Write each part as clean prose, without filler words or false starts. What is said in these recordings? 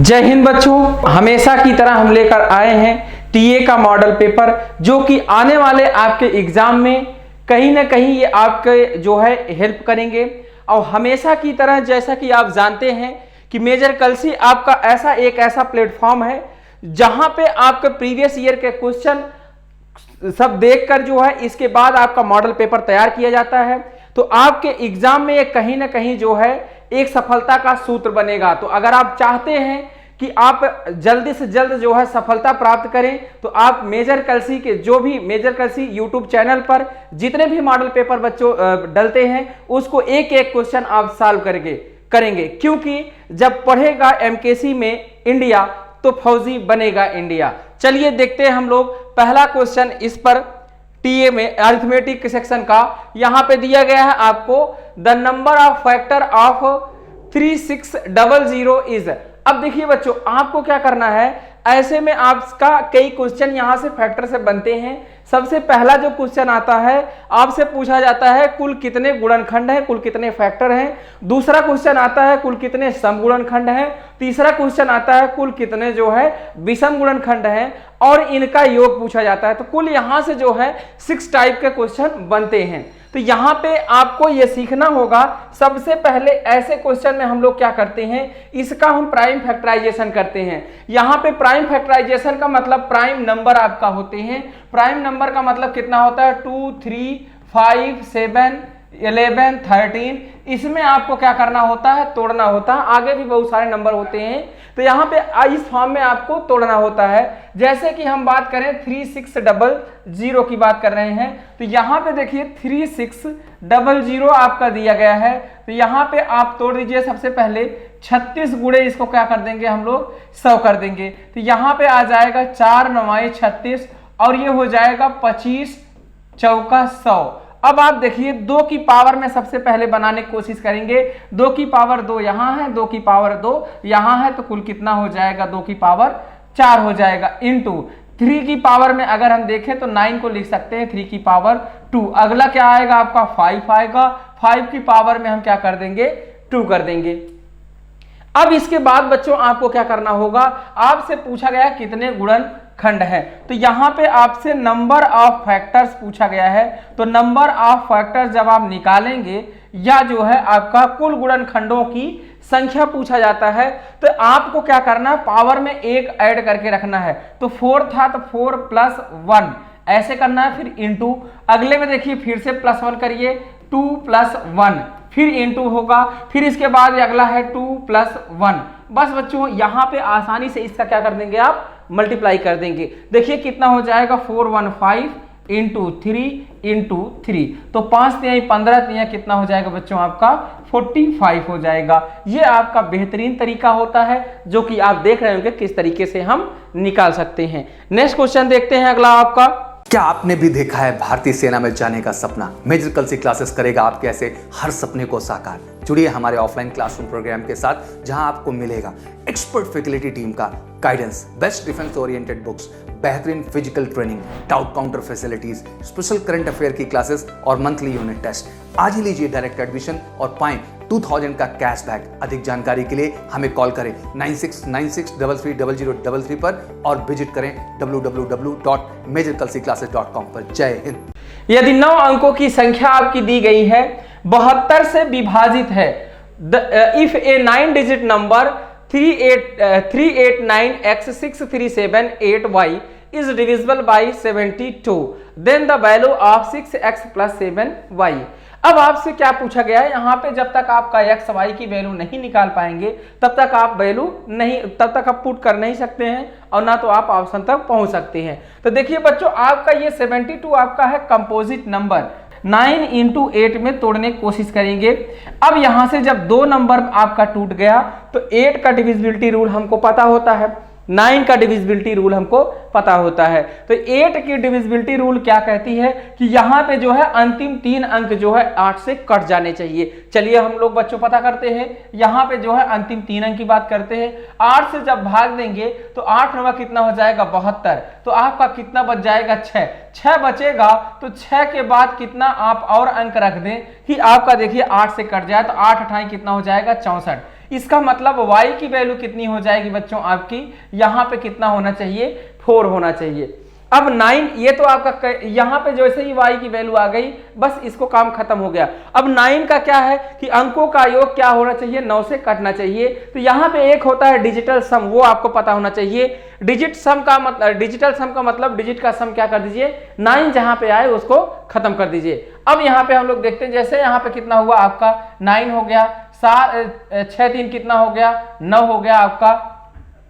जय हिंद बच्चों, हमेशा की तरह हम लेकर आए हैं टीए का मॉडल पेपर, जो कि आने वाले आपके एग्जाम में कहीं ना कहीं ये आपके जो है हेल्प करेंगे। और हमेशा की तरह जैसा कि आप जानते हैं कि मेजर कलसी आपका ऐसा प्लेटफॉर्म है जहां पे आपके प्रीवियस ईयर के क्वेश्चन सब देखकर जो है इसके बाद आपका मॉडल पेपर तैयार किया जाता है। तो आपके एग्जाम में ये कहीं ना कहीं जो है एक सफलता का सूत्र बनेगा। तो अगर आप चाहते हैं कि आप जल्दी से जल्द जो है सफलता प्राप्त करें, तो आप मेजर कलसी के जो भी मेजर कलसी यूट्यूब चैनल पर जितने भी मॉडल पेपर बच्चों डलते हैं उसको एक एक क्वेश्चन आप सॉल्व करेंगे, क्योंकि जब पढ़ेगा एमकेसी में इंडिया तो फौजी बनेगा इंडिया। चलिए देखते हैं हम लोग पहला क्वेश्चन इस पर टीए में अरिथमेटिक सेक्शन का। यहां पे दिया गया है आपको the number of factor of 3600 is. अब देखिए बच्चों, आपको क्या करना है, ऐसे में आपका कई क्वेश्चन यहां से फैक्टर से बनते हैं। सबसे पहला जो क्वेश्चन आता है आपसे पूछा जाता है कुल कितने गुणनखंड हैं, कुल कितने फैक्टर हैं। दूसरा क्वेश्चन आता है कुल कितने समगुणनखंड हैं। तीसरा क्वेश्चन आता है कुल कितने जो है विषम गुणनखंड हैं और इनका योग पूछा जाता है। तो कुल यहां से जो है 6 टाइप के क्वेश्चन बनते हैं। तो यहां पे आपको यह सीखना होगा, सबसे पहले ऐसे क्वेश्चन में हम लोग क्या करते हैं, इसका हम प्राइम फैक्टराइजेशन करते हैं। यहां पे प्राइम फैक्टराइजेशन का मतलब प्राइम नंबर आपका होते हैं। प्राइम नंबर का मतलब कितना होता है 2, 3, 5, 7, 11, 13। इसमें आपको क्या करना होता है, तोड़ना होता है। आगे भी बहुत सारे नंबर होते हैं, तो यहाँ पे इस फॉर्म में आपको तोड़ना होता है। जैसे कि हम बात करें 3600 की बात कर रहे हैं, तो यहाँ पे देखिए 3600 आपका दिया गया है। तो यहाँ पे आप तोड़ दीजिए। सबसे पहले 36 गुणे इसको क्या कर देंगे हम लोग 100 कर देंगे। तो यहाँ पे आ जाएगा 4 9 36 और ये हो जाएगा 25 चौका 100। अब आप देखिए 2 की पावर में सबसे पहले बनाने की कोशिश करेंगे। 2 की पावर 2 यहाँ है, 2 की पावर 2 यहाँ है, तो कुल कितना हो जाएगा 2 की पावर 4 हो जाएगा। इंटू 3 की पावर में अगर हम देखें तो 9 को लिख सकते हैं 3 की पावर 2। अगला क्या आएगा आपका 5 आएगा। 5 की पावर में हम क्या कर देंगे 2 कर देंगे। अब इसके बाद बच्चों आपको क्या करना होगा, आपसे पूछा गया कितने गुणनखंड है, तो यहां पे आपसे नंबर ऑफ फैक्टर्स पूछा गया है। तो नंबर ऑफ फैक्टर्स जब आप निकालेंगे या जो है आपका कुल गुणनखंडों की संख्या पूछा जाता है, तो आपको क्या करना है, पावर में 1 ऐड करके रखना है। तो 4 था तो 4 + 1 ऐसे करना है, फिर इंटू। अगले में देखिए फिर से +1 करिए, 2 + 1 फिर इंटू होगा, फिर इसके बाद अगला है 2 + 1। बस बच्चों यहाँ पे आसानी से इसका क्या कर देंगे आप मल्टीप्लाई कर देंगे। देखिए कितना हो जाएगा 415 इंटू 3 तो 5 × 15 कितना हो जाएगा बच्चों आपका 45 हो जाएगा। ये आपका बेहतरीन तरीका होता है जो कि आप देख रहे होंगे किस तरीके से हम निकाल सकते हैं। नेक्स्ट क्वेश्चन देखते हैं अगला आपका। क्या आपने भी देखा है भारतीय सेना में जाने का सपना? मेजर कलसी क्लासेस करेगा आपके ऐसे हर सपने को साकार। जुड़िए हमारे ऑफलाइन क्लासरूम प्रोग्राम के साथ, जहां आपको मिलेगा एक्सपर्ट फैकल्टी टीम का guidance, best defence oriented books, बेहतरीन physical training, doubt counter facilities, special current affair की क्लासेस और मंथली यूनिट टेस्ट। आज ही लीजिए डायरेक्ट एडमिशन और पाएं 2000 का कैशबैक। अधिक जानकारी के लिए हमें कॉल करें 9696330033 पर और विजिट करें www.majorkalsiclasses.com पर। जय हिंद। यदि 9 अंकों की संख्या आपकी दी गई है, 72 से विभाजित है, if A 9 digit number 389x6378y is divisible by 72, then the value of 6x + 7y। अब आपसे क्या पूछा गया है, यहाँ पे जब तक आपका x y की वैल्यू नहीं निकाल पाएंगे तब तक आप पुट कर नहीं सकते हैं और ना तो आप ऑप्शन तक पहुंच सकते हैं। तो देखिए बच्चों, आपका ये 72 आपका है कंपोजिट नंबर। 9 × 8 में तोड़ने की कोशिश करेंगे। अब यहां से जब 2 नंबर आपका टूट गया तो 8 का डिविजिबिलिटी रूल हमको पता होता है, 9 का डिविजिबिलिटी रूल हमको पता होता है। तो 8 की डिविजिबिलिटी रूल क्या कहती है कि यहाँ पे जो है अंतिम 3 अंक जो है 8 से कट जाने चाहिए। चलिए हम लोग बच्चों पता करते हैं। यहाँ पे जो है अंतिम 3 अंक की बात करते हैं। 8 से जब भाग देंगे तो 8 9 कितना हो जाएगा 72, तो आपका कितना बच जाएगा 6 बचेगा। तो 6 के बाद कितना आप और अंक रख दें कि आपका देखिए 8 से कट जाए, तो 8 × 8 कितना हो जाएगा 64। इसका मतलब y की वैल्यू कितनी हो जाएगी बच्चों आपकी, यहाँ पे कितना होना चाहिए, 4 होना चाहिए। अब 9, ये तो आपका यहाँ पे जैसे ही y की वैल्यू आ गई बस इसको काम खत्म हो गया। अब 9 का क्या है कि अंकों का योग क्या होना चाहिए, 9 से कटना चाहिए। तो यहाँ पे एक होता है डिजिटल सम, वो आपको पता होना चाहिए। डिजिटल सम का मतलब डिजिट का सम क्या कर दीजिए, 9 जहाँ पे आए उसको खत्म कर दीजिए। अब यहाँ पे हम लोग देखते हैं, जैसे यहाँ पे कितना हुआ आपका 9 हो गया, 6 3 कितना हो गया, 9 हो गया आपका।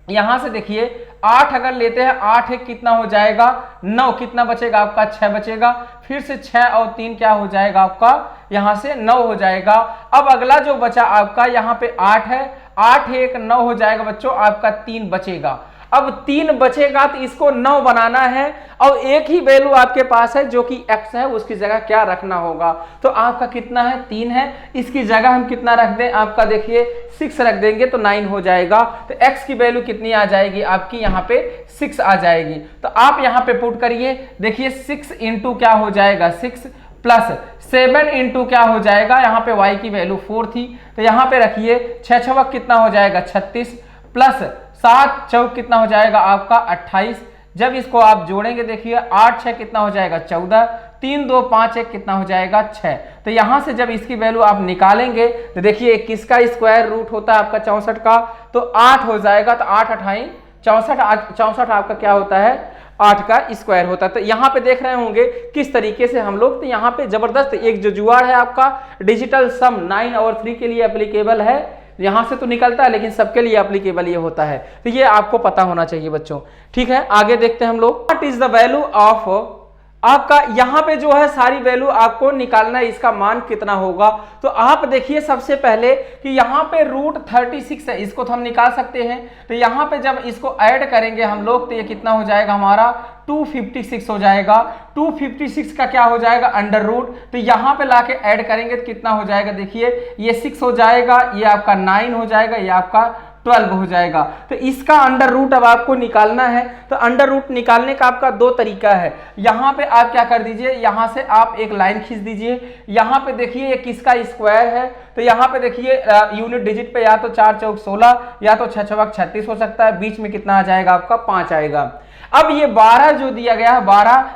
यहां से देखिए 8 अगर लेते हैं, 8 1 कितना हो जाएगा, 9, कितना बचेगा आपका, 6 बचेगा। फिर से 6 और 3 क्या हो जाएगा आपका, यहां से 9 हो जाएगा। अब अगला जो बचा आपका यहाँ पे 8 है, 8 1 9 हो जाएगा बच्चों आपका, 3 बचेगा। अब 3 बचेगा तो इसको 9 बनाना है और एक ही वैल्यू आपके पास है जो कि x है, उसकी जगह क्या रखना होगा। तो आपका कितना है, 3 है, इसकी जगह हम कितना रख दें आपका, देखिए 6 रख देंगे तो 9 हो जाएगा। तो x की वैल्यू कितनी आ जाएगी आपकी, यहाँ पे 6 आ जाएगी। तो आप यहाँ पे पुट करिए, देखिए 6 इंटू क्या हो जाएगा, 6 प्लस 7 इंटू क्या हो जाएगा, यहाँ पे y की वैल्यू 4 थी तो यहाँ पे रखिए 6 6 कितना हो जाएगा 36, प्लस 7 चौक कितना हो जाएगा आपका 28। जब इसको आप जोड़ेंगे देखिए 8 6 कितना हो जाएगा 14, 3 2 5 1 कितना हो जाएगा 6। तो यहां से जब इसकी वैल्यू आप निकालेंगे तो देखिए किसका स्क्वायर रूट होता है आपका 64 का, तो 8 हो जाएगा। तो 8 28 64 आपका क्या होता है, 8 का स्क्वायर होता है। तो यहाँ पे देख रहे होंगे किस तरीके से हम लोग, तो यहाँ पे जबरदस्त एक जो जुगाड़ है आपका डिजिटल सम 9 और 3 के लिए एप्लीकेबल है। यहां से तो निकलता है लेकिन सबके लिए एप्लीकेबल ये होता है, तो ये आपको पता होना चाहिए बच्चों। ठीक है, आगे देखते हैं हम लोग। What is the value of आपका, यहाँ पे जो है सारी वैल्यू आपको निकालना है, इसका मान कितना होगा। तो आप देखिए सबसे पहले कि यहाँ पे रूट 36 है, इसको तो हम निकाल सकते हैं। तो यहाँ पे जब इसको ऐड करेंगे हम लोग तो ये कितना हो जाएगा हमारा 256 हो जाएगा। 256 का क्या हो जाएगा, अंडर रूट। तो यहाँ पे लाके ऐड करेंगे तो कितना हो जाएगा, देखिए ये 6 हो जाएगा, ये आपका 9 हो जाएगा, ये आपका 12 हो जाएगा। तो इसका अंडर रूट अब आपको निकालना है। तो अंडर रूट निकालने का आपका 2 तरीका है। यहाँ पे आप क्या कर दीजिए, यहाँ से आप एक लाइन खींच दीजिए। यहाँ पे देखिए ये किसका स्क्वायर है, तो यहाँ पे देखिए यूनिट डिजिट पे या तो 4 चौक 16 या तो 6 छक 36 हो सकता है। बीच में कितना आ जाएगा आपका 5 आएगा। अब ये 12 जो दिया गया है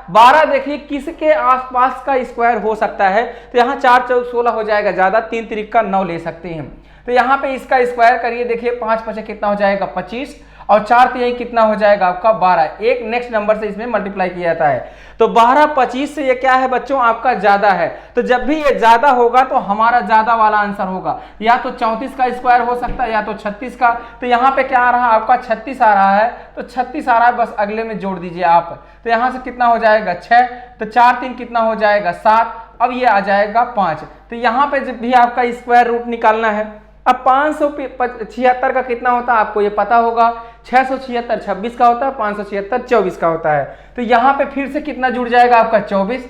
12 देखिए किसके आसपास का स्क्वायर हो सकता है। तो यहाँ 4 चौक 16 हो जाएगा, ज्यादा 3 तिरिक का 9 ले सकते हैं। तो यहाँ पे इसका स्क्वायर करिए, देखिए 5 5 कितना हो जाएगा 25 और 4 3 कितना हो जाएगा आपका 12। एक नेक्स्ट नंबर से इसमें मल्टीप्लाई किया जाता है। तो 12 25 से ये क्या है बच्चों आपका ज्यादा है। तो जब भी ये ज्यादा होगा तो हमारा ज्यादा वाला आंसर होगा, या तो 34 का स्क्वायर हो सकता है या तो 36 का। तो यहाँ पे क्या आ रहा है आपका 36 आ रहा है, तो 36 आ रहा है, बस अगले में जोड़ दीजिए आप। तो यहाँ से कितना हो जाएगा 6, तो 4 3 कितना हो जाएगा 7, अब ये आ जाएगा 5। तो यहाँ पे जब भी आपका स्क्वायर रूट निकालना है, अब 576 का कितना होता है आपको ये पता होगा, 676 26 का होता है, 576 24 का होता है। तो यहाँ पे फिर से कितना जुड़ जाएगा आपका 24,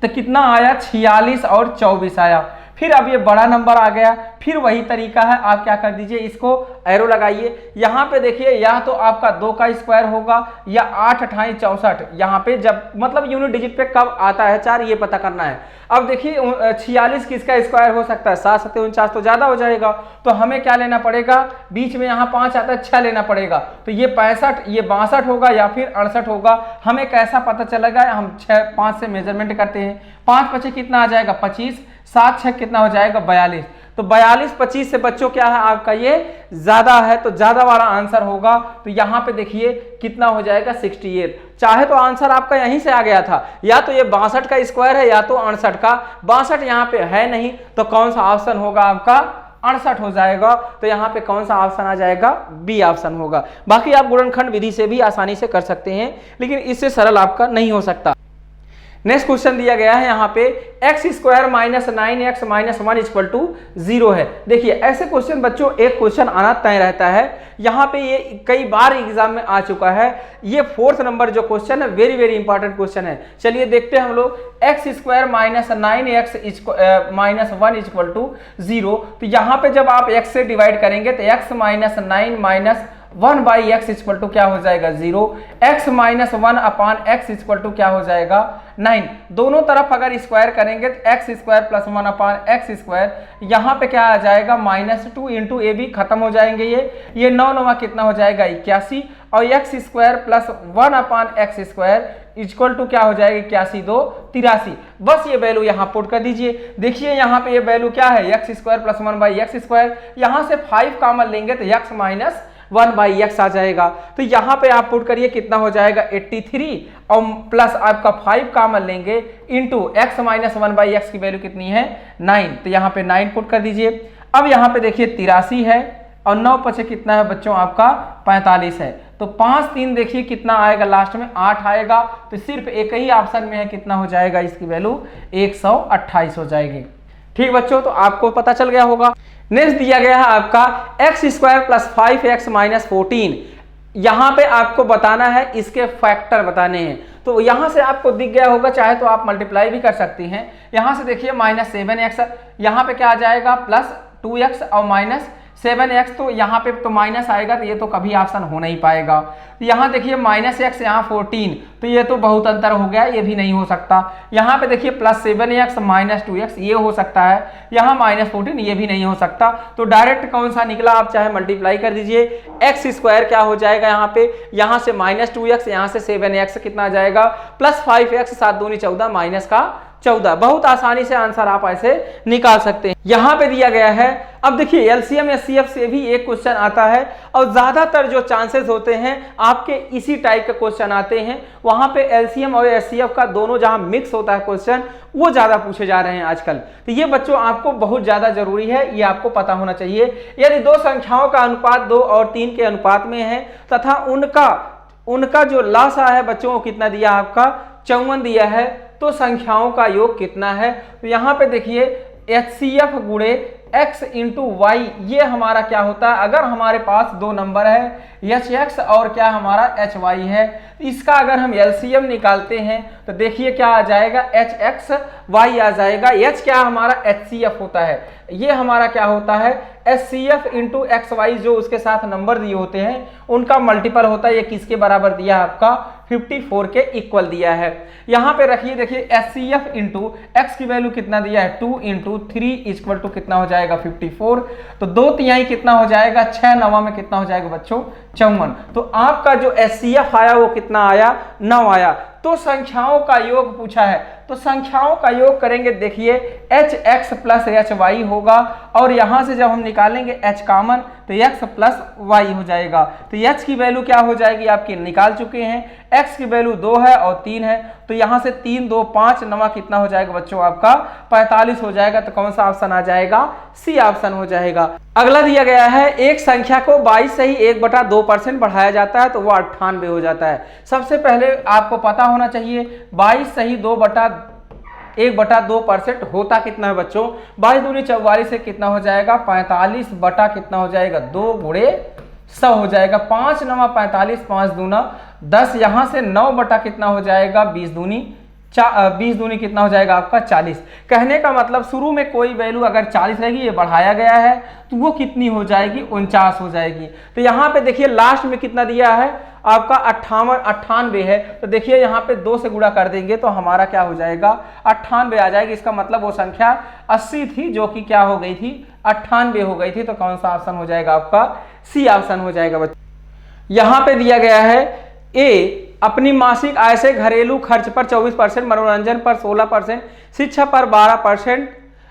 तो कितना आया 46 और 24 आया। फिर अब ये बड़ा नंबर आ गया, फिर वही तरीका है, आप क्या कर दीजिए इसको एरो लगाइए। यहाँ पे देखिए या तो आपका 2 का स्क्वायर होगा या 8 28 64, यहाँ पे जब मतलब यूनिट डिजिट पे कब आता है 4 ये पता करना है। अब देखिए 46 किसका स्क्वायर हो सकता है, 7 7 49 तो ज्यादा हो जाएगा। तो हमें क्या लेना पड़ेगा, बीच में यहाँ 5 आता है 6 लेना पड़ेगा। तो ये 65 ये 62 होगा या फिर 68 होगा। हमें कैसा पता चलेगा, हम 6 5 से मेजरमेंट करते हैं। 5 5 कितना आ जाएगा 25, 7 6 कितना हो जाएगा 42। तो 42 25 से बच्चों क्या है आपका ये ज्यादा है, तो ज्यादा वाला आंसर होगा। तो यहाँ पे देखिए कितना हो जाएगा 68। चाहे तो आंसर आपका यहीं से आ गया था, या तो ये 62 का स्क्वायर है या तो 68 का। 62 यहाँ पे है नहीं, तो कौन सा ऑप्शन होगा आपका 68 हो जाएगा। तो यहाँ पे कौन सा ऑप्शन आ जाएगा, बी ऑप्शन होगा। बाकी आप गुणनखंड विधि से भी आसानी से कर सकते हैं, लेकिन इससे सरल आपका नहीं हो सकता। नेक्स्ट क्वेश्चन दिया गया है यहाँ पे x square minus 9x minus 1 equal to 0 है। देखिए ऐसे क्वेश्चन बच्चों एक क्वेश्चन आना तय रहता है। यहाँ पे ये कई बार एग्जाम में आ चुका है। ये 4th नंबर जो क्वेश्चन है वेरी वेरी इंपॉर्टेंट क्वेश्चन है। चलिए देखते हैं हम लोग, x square minus 9x minus 1 equal to 0। तो यहाँ पे जब आप x से डिवाइड करेंगे तो x minus 9 minus 1 by x equal to क्या हो जाएगा 0, x minus 1 upon x equal to क्या हो जाएगा 9। दोनों तरफ अगर स्क्वायर करेंगे तो x square plus 1 upon x square, यहाँ पे क्या आ जाएगा -2 इंटू ए भी खत्म हो जाएंगे ये 9 9 कितना हो जाएगा 81, और x square plus 1 upon x square equal to क्या हो जाएगा 81 2 83। बस ये वैल्यू यहाँ पुट कर दीजिए। देखिए यहाँ पे ये वैल्यू क्या है x square plus 1 by x square, यहाँ से 5 कॉमन लेंगे तो एक्स माइनस 1 बाई एक्स आ जाएगा। तो यहाँ पे आप पुट करिए कितना हो जाएगा 83 और प्लस आपका 5 कॉमन लेंगे into x minus 1 by x की वैल्यू कितनी है 9, तो यहाँ पे 9 पुट कर दीजिए। अब यहाँ पे देखिए 83 है और 9 पचे कितना है बच्चों आपका 45 है, तो 5 3 देखिए कितना आएगा लास्ट में 8 आएगा। तो सिर्फ एक ही ऑप्शन में है, कितना हो जाएगा इसकी वैल्यू 128 हो जाएगी। ठीक बच्चों, तो आपको पता चल गया होगा। नेक्स्ट दिया गया है आपका x square plus 5x minus 14। यहाँ पे आपको बताना है इसके फैक्टर बताने हैं, तो यहाँ से आपको दिख गया होगा, चाहे तो आप मल्टीप्लाई भी कर सकती हैं। यहाँ से देखिए -7x, यहाँ पे क्या आ जाएगा +2x और -7x, तो यहाँ पे तो माइनस आएगा, तो ये तो कभी ऑप्शन हो नहीं पाएगा। तो यहाँ देखिए -x, यहाँ 14, तो ये तो बहुत अंतर हो गया, ये भी नहीं हो सकता। यहाँ पे देखिए +7x -2x, ये हो सकता है, यहाँ -14, ये भी नहीं हो सकता। तो डायरेक्ट कौन सा निकला, आप चाहे मल्टीप्लाई कर दीजिए। एक्स स्क्वायर क्या हो जाएगा यहाँ से -2x, यहाँ से 7x कितना आ जाएगा +5x, 7 दूनी 14 माइनस का 14। बहुत आसानी से आंसर आप ऐसे निकाल सकते हैं। यहाँ पे दिया गया है, अब देखिए एलसीएम एचसीएफ से भी एक क्वेश्चन आता है, और ज्यादातर जो चांसेस होते हैं आपके इसी टाइप के क्वेश्चन आते हैं। वहां पे एलसीएम और एचसीएफ का दोनों जहां मिक्स होता है क्वेश्चन, वो ज्यादा पूछे जा रहे हैं आजकल। तो ये बच्चों आपको बहुत ज्यादा जरूरी है, ये आपको पता होना चाहिए। यदि दो संख्याओं का अनुपात 2 और 3 के अनुपात में है तथा उनका जो लासा है बच्चों को कितना दिया, आपका 54 दिया है, तो संख्याओं का योग कितना है। तो यहाँ पे देखिए HCF गुणे x इंटू वाई, ये हमारा क्या होता है, अगर हमारे पास दो नंबर है HX और क्या हमारा HY है, इसका अगर हम LCM निकालते हैं तो देखिए क्या आ जाएगा HXY आ जाएगा। H क्या हमारा HCF होता है, ये हमारा क्या होता है HCF इंटू XY, जो उसके साथ नंबर दिए होते हैं उनका मल्टीपल होता है। ये किसके बराबर दिया है, आपका 54 के इक्वल दिया है। यहाँ पे रखिए, देखिए HCF इंटू x की वैल्यू कितना दिया है 2 इंटू 3 इक्वल टू कितना हो जाएगा 54, तो 2/3 कितना हो जाएगा 6 9 में कितना हो जाएगा बच्चों 54। तो आपका जो HCF आया वो कितना आया 9 आया। तो संख्याओं का योग पूछा है, तो संख्याओं का योग करेंगे, देखिए HX प्लस HY होगा, और यहां से जब हम निकालेंगे H कॉमन तो X प्लस Y हो जाएगा। तो H की वैल्यू क्या हो जाएगी, आपकी निकाल चुके हैं, X की वैल्यू 2 है और 3 है, तो यहां से 3 2 5 9 कितना हो जाएगा बच्चों आपका 45 हो जाएगा। तो कौन सा ऑप्शन आ जाएगा, सी ऑप्शन हो जाएगा। अगला दिया गया है, एक संख्या को 22 से ही 1/2% बढ़ाया जाता है तो वो 98 हो जाता है। सबसे पहले आपको पता होना चाहिए 22 से ही 1/2% होता कितना है बच्चों, 22 दूनी 44 से कितना हो जाएगा 45 बटा कितना हो जाएगा 2 गुणे 100 हो जाएगा। 5 9 45, 5 दूना 10, यहाँ से 9 बटा कितना हो जाएगा 20 दूनी कितना हो जाएगा आपका 40। कहने का मतलब शुरू में कोई वैल्यू अगर 40 रहेगी, ये बढ़ाया गया है तो वो कितनी हो जाएगी 49 हो जाएगी। तो यहाँ पे देखिए लास्ट में कितना दिया है आपका 98 है, तो देखिए यहाँ पे 2 से गुणा कर देंगे तो हमारा क्या हो जाएगा 98 आ जाएगी। इसका मतलब वो संख्या 80 थी जो कि क्या हो गई थी 98 हो गई थी। तो कौन सा ऑप्शन हो जाएगा आपका, सी ऑप्शन हो जाएगा बच्चों। यहाँ पे दिया गया है ए अपनी मासिक आय से घरेलू खर्च पर 24%, मनोरंजन पर 16%, शिक्षा पर 12%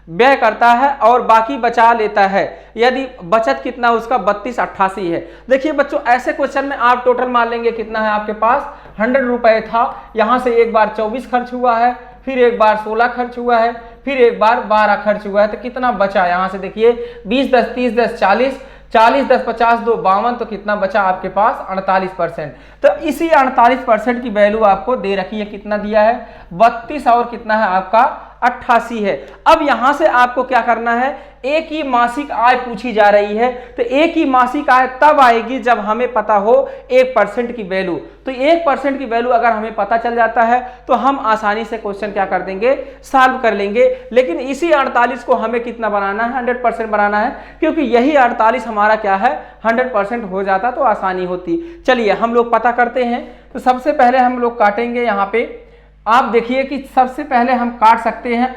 व्यय करता है और बाकी बचा लेता है। यदि बचत कितना उसका 3288 है। देखिए बच्चों ऐसे क्वेश्चन में आप टोटल मान लेंगे कितना है आपके पास 100 रुपए था, यहाँ से एक बार 24 खर्च हुआ है, फिर एक बार 16 खर्च हुआ है, फिर एक बार 12 खर्च हुआ है, तो कितना बचा, यहाँ से देखिए 20 10 30 10 40, 40 10 50 2 52, तो कितना बचा आपके पास 48%। तो इसी 48% की वैल्यू आपको दे रखी है, कितना दिया है 32 और कितना है आपका 88 है। अब यहां से आपको क्या करना है, एक ही मासिक आय पूछी जा रही है, तो एक ही मासिक आय तब आएगी जब हमें पता हो 1% की वैल्यू। तो 1% की वैल्यू अगर हमें पता चल जाता है तो हम आसानी से क्वेश्चन क्या कर देंगे, सॉल्व कर लेंगे। लेकिन इसी 48 को हमें कितना बनाना है, 100% बनाना है, क्योंकि यही 48 हमारा क्या है, 100% हो जाता तो आसानी होती। चलिए हम लोग पता करते हैं। तो सबसे पहले हम लोग काटेंगे यहाँ पे, आप देखिए कि सबसे पहले हम काट सकते हैं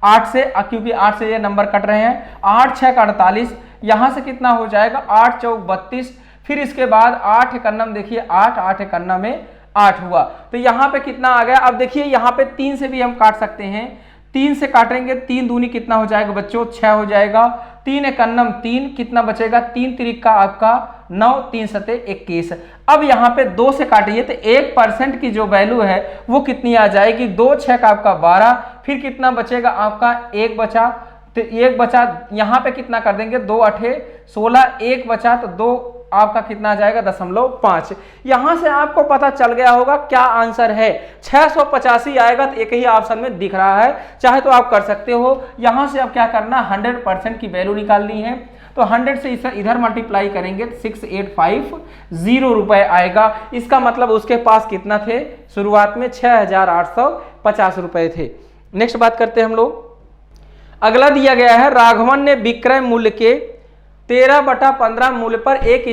8 से, क्योंकि 8 से ये नंबर कट रहे हैं। 8 6 का 48, यहाँ से कितना हो जाएगा, 8 चौक 32, फिर इसके बाद 8 एकन्नम, देखिए 8 एकन्नम में 8 हुआ, तो यहाँ पे कितना आ गया। अब देखिए यहाँ पे 3 से भी हम काट सकते हैं, 3 से काटेंगे, 3 दूनी कितना हो जाएगा बच्चों, 6 हो जाएगा। 3 एकन्नम 3, कितना बचेगा, 3 तिरिक का आपका 9, 3 सते 21। अब यहाँ पे 2 से काटिए तो 1% की जो वैल्यू है वो कितनी आ जाएगी, 2 6 का आपका 12, फिर कितना बचेगा आपका 1 बचा, तो 1 बचा, यहाँ पे कितना कर देंगे, 2 8 16, 1 बचा तो 2 आपका कितना आ जाएगा, 0.5। यहां से आपको पता चल गया होगा क्या आंसर है, 685 आएगा। तो एक ही ऑप्शन में दिख रहा है, चाहे तो आप कर सकते हो। यहां से अब क्या करना, 100% की वैल्यू निकालनी है, तो 100 से इधर मल्टीप्लाई करेंगे 6850 रुपए आएगा। इसका मतलब उसके पास कितना थे, शुरुआत में 6850 रुपए थे। नेक्स्ट बात करते हैं हम लोग। अगला दिया गया है, राघवन ने विक्रय मूल्य के 13/15 मूल्य पर एक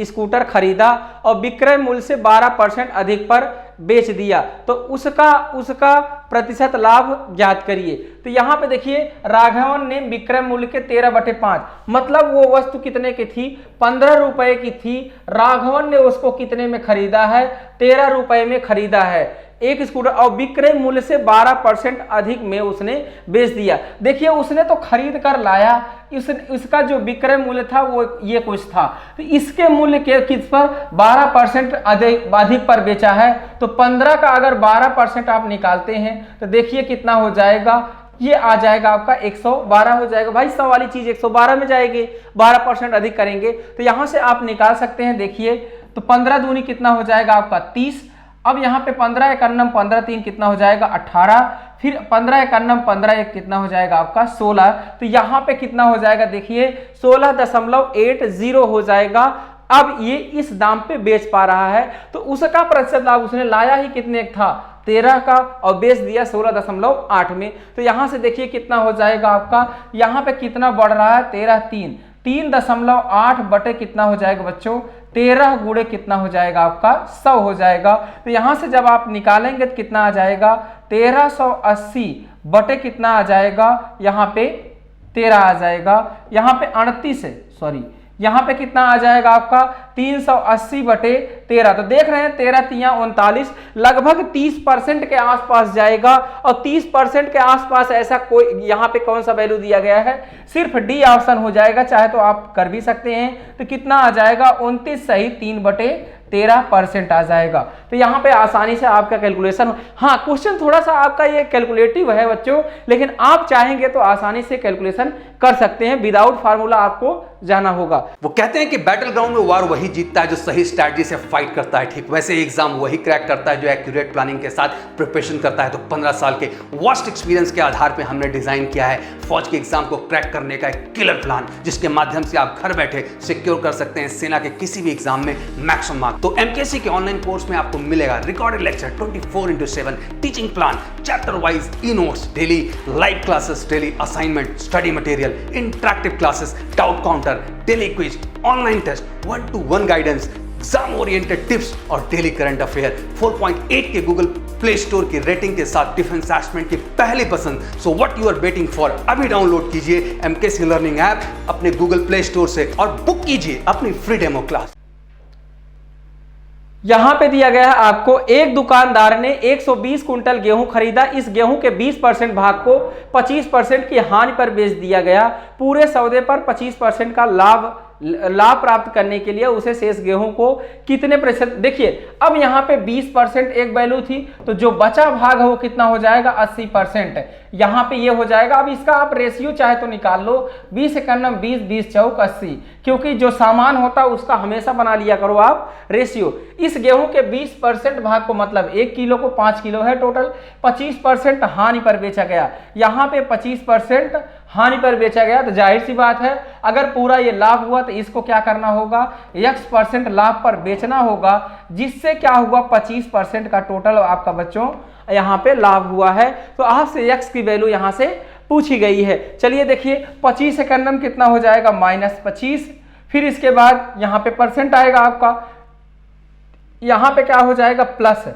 स्कूटर खरीदा और विक्रय मूल्य से 12% अधिक पर बेच दिया, तो उसका प्रतिशत लाभ ज्ञात करिए। तो यहाँ पे देखिए, राघवन ने विक्रय मूल्य के 13/5, मतलब वो वस्तु कितने की थी, 15 रुपए की थी। राघवन ने उसको कितने में खरीदा है, 13 रुपए में खरीदा है एक स्कूटर, और विक्रय मूल्य से 12% अधिक में उसने बेच दिया। देखिए उसने तो खरीद कर लाया, इसका जो विक्रय मूल्य था वो ये कुछ था, तो इसके मूल्य के किस पर, 12% अधिक पर बेचा है। तो 15 का अगर 12% आप निकालते हैं तो देखिए कितना हो जाएगा, ये आ जाएगा आपका 112 हो जाएगा। भाई 100 वाली चीज 112 में जाएगी, 12% अधिक करेंगे तो यहां से आप निकाल सकते हैं। देखिए तो 15 दूनी कितना हो जाएगा आपका 30। अब यहाँ पे 15 एकन्नम 15 3 कितना हो जाएगा 18, फिर 15 एकन्नम 15 1 कितना हो जाएगा आपका 16। तो यहाँ पे कितना हो जाएगा, देखिए 16.80 हो जाएगा। अब ये इस दाम पे बेच पा रहा है, तो उसका प्रतिशत लाभ, उसने लाया ही कितने था, 13 का, और बेच दिया 16.8 में। तो यहाँ से देखिए कितना हो जाएगा आपका, यहाँ पे कितना बढ़ रहा है, 13 3.8 बटे कितना हो जाएगा बच्चों, 13 गुणे कितना हो जाएगा आपका 100 हो जाएगा। तो यहां से जब आप निकालेंगे तो कितना आ जाएगा, 1380 बटे कितना आ जाएगा, यहाँ पे 13 आ जाएगा, यहाँ पे 38 है, सॉरी यहाँ पे कितना आ जाएगा आपका 380 बटे 13। तो देख रहे हैं 13 तिया 39, लगभग 30% के आसपास जाएगा। और 30% के आसपास ऐसा कोई यहाँ पे कौन सा वैल्यू दिया गया है, सिर्फ डी ऑप्शन हो जाएगा, चाहे तो आप कर भी सकते हैं। तो कितना आ जाएगा 29 सही 3/13% आ जाएगा। तो यहाँ पे आसानी से आपका कैलकुलेशन, हाँ क्वेश्चन थोड़ा सा आपका ये कैलकुलेटिव है बच्चों, लेकिन आप चाहेंगे तो आसानी से कैलकुलेशन कर सकते हैं, विदाउट फार्मूला आपको जाना होगा। वो कहते हैं कि बैटल ग्राउंड में वार वही जीतता है जो सही स्ट्रैटेजी से फाइट करता है, ठीक वैसे एग्जाम वही क्रैक करता है जो एक्यूरेट प्लानिंग के साथ प्रिपरेशन करता है। तो 15 साल के वास्ट एक्सपीरियंस के आधार पे हमने डिजाइन किया है फौज के एग्जाम को क्रैक करने का एक किलर प्लान, जिसके माध्यम से आप घर बैठे सिक्योर कर सकते हैं सेना के किसी भी एग्जाम में मैक्सिमम मार्क्स। तो एमकेसी के ऑनलाइन कोर्स में आपको मिलेगा recorded lecture 24/7, teaching plan, chapter wise e notes, daily live classes, daily assignment, study material, interactive classes, doubt counter, daily quiz, online test, 1-to-1 guidance, exam oriented tips और daily current affair. 4.8 के Google Play Store की rating के साथ defence aspirant की पहली पसंद। So what you are waiting for, अभी download कीजिए एमकेसी लर्निंग ऐप अपने गूगल प्ले स्टोर से और बुक कीजिए अपनी फ्री डेमो क्लास। यहां पे दिया गया है आपको, एक दुकानदार ने 120 कुंटल गेहूं खरीदा, इस गेहूं के 20% भाग को 25% की हानि पर बेच दिया गया, पूरे सौदे पर 25% का लाभ लाभ प्राप्त करने के लिए उसे शेष गेहूं को कितने प्रतिशत, देखिए अब यहाँ पे 20% एक वैल्यू थी, तो जो बचा भाग है वो कितना हो जाएगा 80%, यहाँ पे ये हो जाएगा। अब इसका आप रेशियो चाहे तो निकाल लो, 20 एकन्नम 20, 20 चौक 80, क्योंकि जो सामान होता है उसका हमेशा बना लिया करो आप रेशियो। इस गेहूं के 20% भाग को मतलब 1 किलो को 5 किलो है टोटल, 25% हानि पर बेचा गया, यहाँ पे 25% हानि पर बेचा गया, तो जाहिर सी बात है अगर पूरा ये लाभ हुआ तो इसको क्या करना होगा, x% लाभ पर बेचना होगा, जिससे क्या हुआ 25% का टोटल आपका बच्चों यहाँ पे लाभ हुआ है। तो आपसे x की वैल्यू यहाँ से पूछी गई है। चलिए देखिए 25 एकन्नम कितना हो जाएगा -25, फिर इसके बाद यहाँ पे परसेंट आएगा आपका, यहाँ पे क्या हो जाएगा प्लस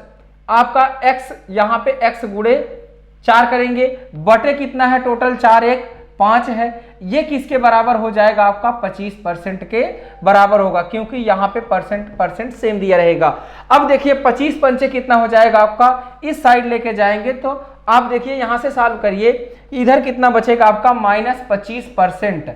आपका x, यहाँ पे x गुणे 4 करेंगे, बटे कितना है टोटल 4 1 5 है, ये किसके बराबर हो जाएगा आपका 25% के बराबर होगा, क्योंकि यहाँ पे परसेंट सेम दिया रहेगा। अब देखिए 25 पंचे कितना हो जाएगा आपका, इस साइड लेके जाएंगे तो आप देखिए यहाँ से सॉल्व करिए, इधर कितना बचेगा आपका -25%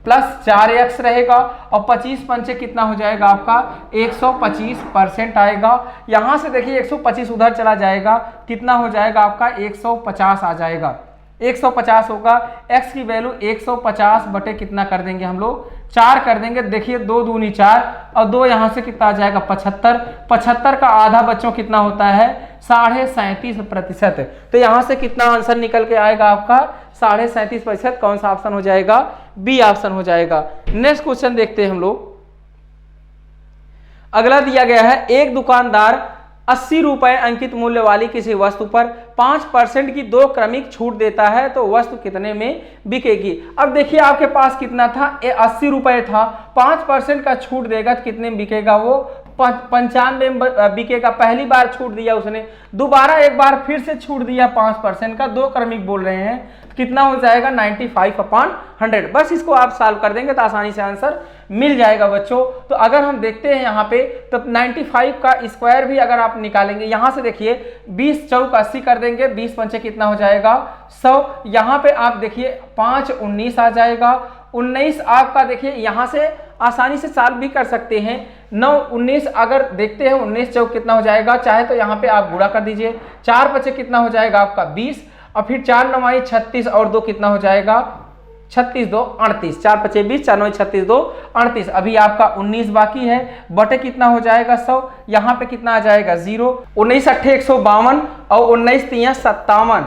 प्लस 4x रहेगा, और 25 पंचे कितना हो जाएगा आपका 125% आएगा। यहाँ से देखिए 125 उधर चला जाएगा, कितना हो जाएगा आपका 150 आ जाएगा, 150 होगा। x की वैल्यू 150 बटे कितना कर देंगे हम लोग 4 कर देंगे, देखिए 2 दूनी 4 और 2 यहाँ से कितना आ जाएगा 75, 75 का आधा बच्चों कितना होता है 37.5%, तो यहाँ से कितना आंसर निकल के आएगा आपका 37.5%। कौन सा ऑप्शन हो जाएगा, बी ऑप्शन हो जाएगा। नेक्स्ट क्वेश्चन देखते हैं हम लोग। अगला दिया गया है, एक दुकानदार 80 रुपए अंकित मूल्य वाली किसी वस्तु पर 5% की 2 क्रमिक छूट देता है, तो वस्तु कितने में बिकेगी। अब देखिए आपके पास कितना था, 80 रुपए था, 5% का छूट देगा तो कितने में बिकेगा, वो 95 में बिकेगा। पहली बार छूट दिया उसने, दोबारा एक बार फिर से छूट दिया 5% का, 2 क्रमिक बोल रहे हैं, तो कितना हो जाएगा 95/100। बस इसको आप सॉल्व कर देंगे तो आसानी से आंसर मिल जाएगा बच्चों। तो अगर हम देखते हैं यहाँ पे तो 95 का स्क्वायर भी अगर आप निकालेंगे, यहाँ से देखिए 20 चौक 80 कर देंगे, 20 पंचे कितना हो जाएगा 100, यहाँ पे आप देखिए 5 19 आ जाएगा, 19 आपका देखिए यहाँ से आसानी से सॉल्व भी कर सकते हैं, 9 19 अगर देखते हैं 19 चौक कितना हो जाएगा, चाहे तो यहाँ पे आप गुणा कर दीजिए, 4 बचे कितना हो जाएगा आपका 20, और फिर 4 9 36 और 2 कितना हो जाएगा 36 2 38, 4 5 20, 4 9 36 2 38। अभी आपका 19 बाकी है, बटे कितना हो जाएगा 100, यहाँ पे कितना आ जाएगा 0, 19 8 152 और 19 3 57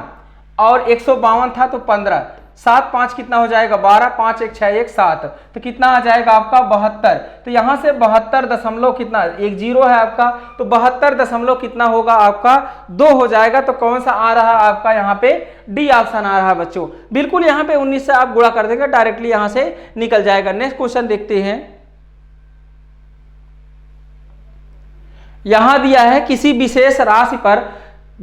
और 152 था तो 15, 7 5 कितना हो जाएगा 12, 5 1 6 1 7, तो कितना आ जाएगा आपका 72। तो यहाँ से 72 दशमलव कितना, एक जीरो है आपका, तो 72 दशमलव कितना होगा आपका 2 हो जाएगा। तो कौन सा आ रहा है आपका यहाँ पे डी ऑप्शन आ रहा है बच्चों। बिल्कुल यहाँ पे 19 से आप गुणा कर देंगे, डायरेक्टली यहाँ से निकल जाएगा। नेक्स्ट क्वेश्चन देखते हैं। यहां दिया है किसी विशेष राशि पर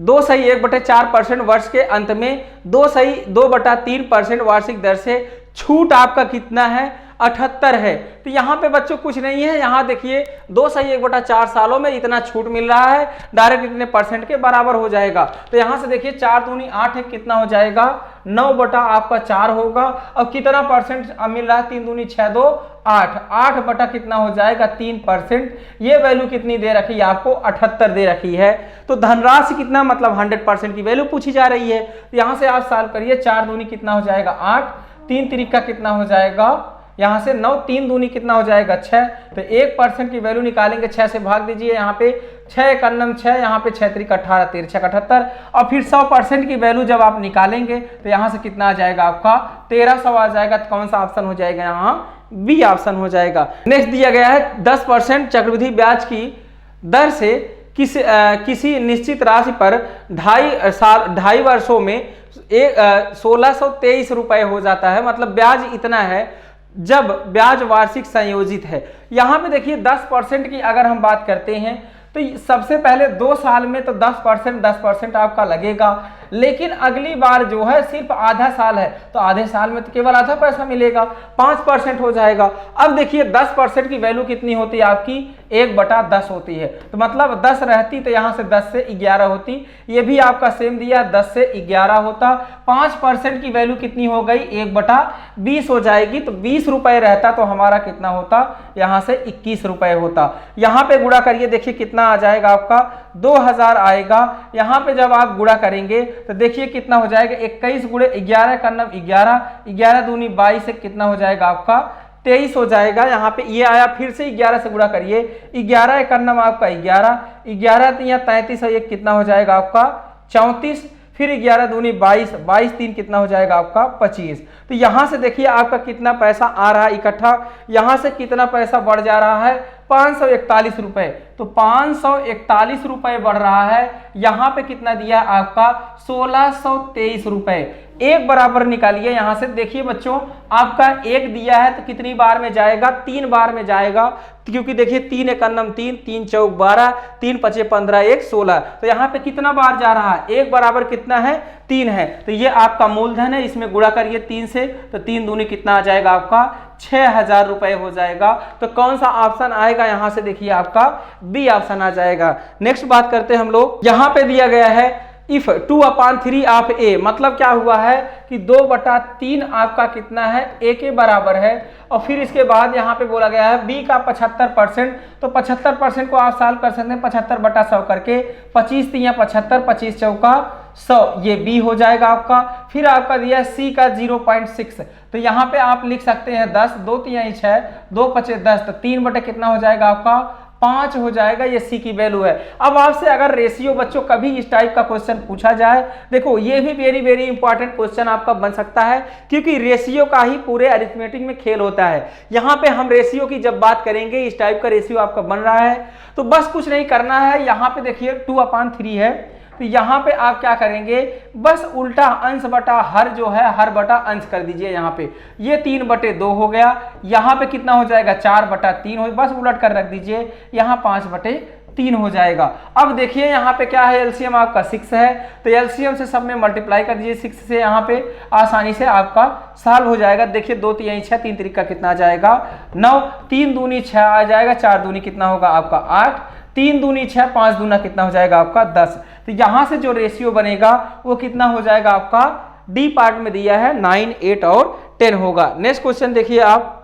2.1/4% वर्ष के अंत में 2.2/3% वार्षिक दर से छूट आपका कितना है 78 है। तो यहाँ पे बच्चों कुछ नहीं है, यहाँ देखिए 2.1/4 सालों में इतना छूट मिल रहा है, डायरेक्ट इतने परसेंट के बराबर हो जाएगा। तो यहाँ से देखिए 4 दूनी 8 है, कितना हो जाएगा 9/4 होगा, और कितना परसेंट मिल रहा है 3 दूनी 6 2 8, 8 कितना हो जाएगा 3%। ये वैल्यू कितनी दे रखी है आपको 78 दे रखी है। तो धनराशि कितना मतलब 100% की वैल्यू पूछी जा रही है। तो यहाँ से आप सॉल्व करिए, 4 दूनी कितना हो जाएगा 8, 3 तिरिका कितना हो जाएगा यहाँ से 9, 3 दूनी कितना हो जाएगा 6, तो 1% की वैल्यू निकालेंगे, 6 से भाग दीजिए, यहाँ पे 6 एकन्नम 6, यहाँ पे 6 3 18 13 6 78, और फिर 100% की वैल्यू जब आप निकालेंगे तो यहाँ से कितना आ जाएगा आपका 1300 आ जाएगा। तो कौन सा ऑप्शन हो जाएगा यहाँ बी ऑप्शन हो जाएगा। नेक्स्ट दिया गया है 10% चक्रवृद्धि ब्याज की दर से किसी निश्चित राशि पर 2.5 वर्षों में 1623 रुपए हो जाता है, मतलब ब्याज इतना है जब ब्याज वार्षिक संयोजित है। यहाँ पे देखिए 10% की अगर हम बात करते हैं तो सबसे पहले 2 साल में तो 10% आपका लगेगा, लेकिन अगली बार जो है सिर्फ आधा साल है, तो आधे साल में तो केवल आधा पैसा मिलेगा, 5% हो जाएगा। अब देखिए 10% की वैल्यू कितनी होती है आपकी, 1/10 होती है, तो मतलब 10 रहती तो यहाँ से 10 से 11 होती, ये भी आपका सेम दिया 10 से 11 होता। 5% की वैल्यू कितनी हो गई, 1/20 हो जाएगी, तो 20 रुपए रहता तो हमारा कितना होता, यहाँ से 21 रुपए होता। यहाँ पे गुणा करिए, देखिए कितना आ जाएगा आपका, 2000 आएगा। यहाँ पे जब आप गुणा करेंगे तो देखिए कितना हो जाएगा, 21 गुणे 11 का नाम 11, 11 दूनी 22 से कितना हो जाएगा आपका 23 हो जाएगा। यहाँ पे ये आया, फिर से 11 से गुणा करिए, 11 एक नाम आपका 11, 11 या 33 है, ये कितना हो जाएगा आपका 34, फिर 11 दूनी 22, 22 3 कितना हो जाएगा आपका 25। तो यहाँ से देखिए आपका कितना पैसा आ रहा है इकट्ठा, यहाँ से कितना पैसा बढ़ जा रहा है, 541 रुपए, तो 541 रुपए बढ़ रहा है। यहाँ पे कितना दिया आपका 1623 रुपए। एक बराबर निकालिए यहाँ से, देखिए बच्चों आपका एक दिया है तो कितनी बार में जाएगा, 3 बार में जाएगा, क्योंकि देखिए 3 एक अन्नम 3, 3 चौक 12, 3 पचे 15, 1 16, तो यहाँ पे कितना बार जा रहा है, एक बराबर कितना है 3 है, तो ये आपका मूलधन है, इसमें गुणा करिए 3 से, तो 3 दूनी कितना आ जाएगा आपका 6000 रुपए हो जाएगा। तो कौन सा ऑप्शन आएगा, यहाँ से देखिए आपका बी ऑप्शन आ जाएगा। नेक्स्ट बात करते हैं हम लोग, यहाँ पे दिया गया है इफ 2/3 ऑफ ए, मतलब क्या हुआ है कि 2/3 आपका कितना है, ए के बराबर है, और फिर इसके बाद यहाँ पे बोला गया है बी का 75%, तो 75% को आप सॉल्व कर सकते हैं 75/100 करके, 25 3 75, 25 चौका 100, ये बी हो जाएगा आपका। फिर आपका दिया सी का 0.6, तो यहाँ पे आप लिख सकते हैं 10, 2 3 6, 2 पचे 10, तो 3 बटे कितना हो जाएगा आपका 5 हो जाएगा, ये सी की वैल्यू है। अब आपसे अगर रेशियो बच्चों कभी इस टाइप का क्वेश्चन पूछा जाए, देखो ये भी वेरी इंपॉर्टेंट क्वेश्चन आपका बन सकता है, क्योंकि रेशियो का ही पूरे अरिथमेटिक में खेल होता है। यहाँ पे हम रेशियो की जब बात करेंगे, इस टाइप का रेशियो आपका बन रहा है, तो बस कुछ नहीं करना है, यहाँ पे देखिए 2/3 है, तो यहाँ पे आप क्या करेंगे, बस उल्टा अंश बटा हर जो है, हर बटा अंश कर दीजिए। यहाँ पे ये 3/2 हो गया, यहाँ पे कितना हो जाएगा 4/3 हो, बस उलट कर रख दीजिए, यहाँ 5/3 हो जाएगा। अब देखिए यहाँ पे क्या है, एलसीएम आपका 6 है, तो एलसीएम से सब में मल्टीप्लाई कर दीजिए 6 से, यहाँ पे आसानी से आपका सॉल्व हो जाएगा। देखिए 2 3 6, 3 3 कितना आ जाएगा 9, 3 दूनी 6 आ जाएगा, 4 दूनी कितना होगा आपका 8, 3 दूनी 6, 5 दूना कितना हो जाएगा आपका 10। तो यहां से जो रेशियो बनेगा वो कितना हो जाएगा आपका, डी पार्ट में दिया है 9, 8 और 10 होगा। नेक्स्ट क्वेश्चन देखिए आप,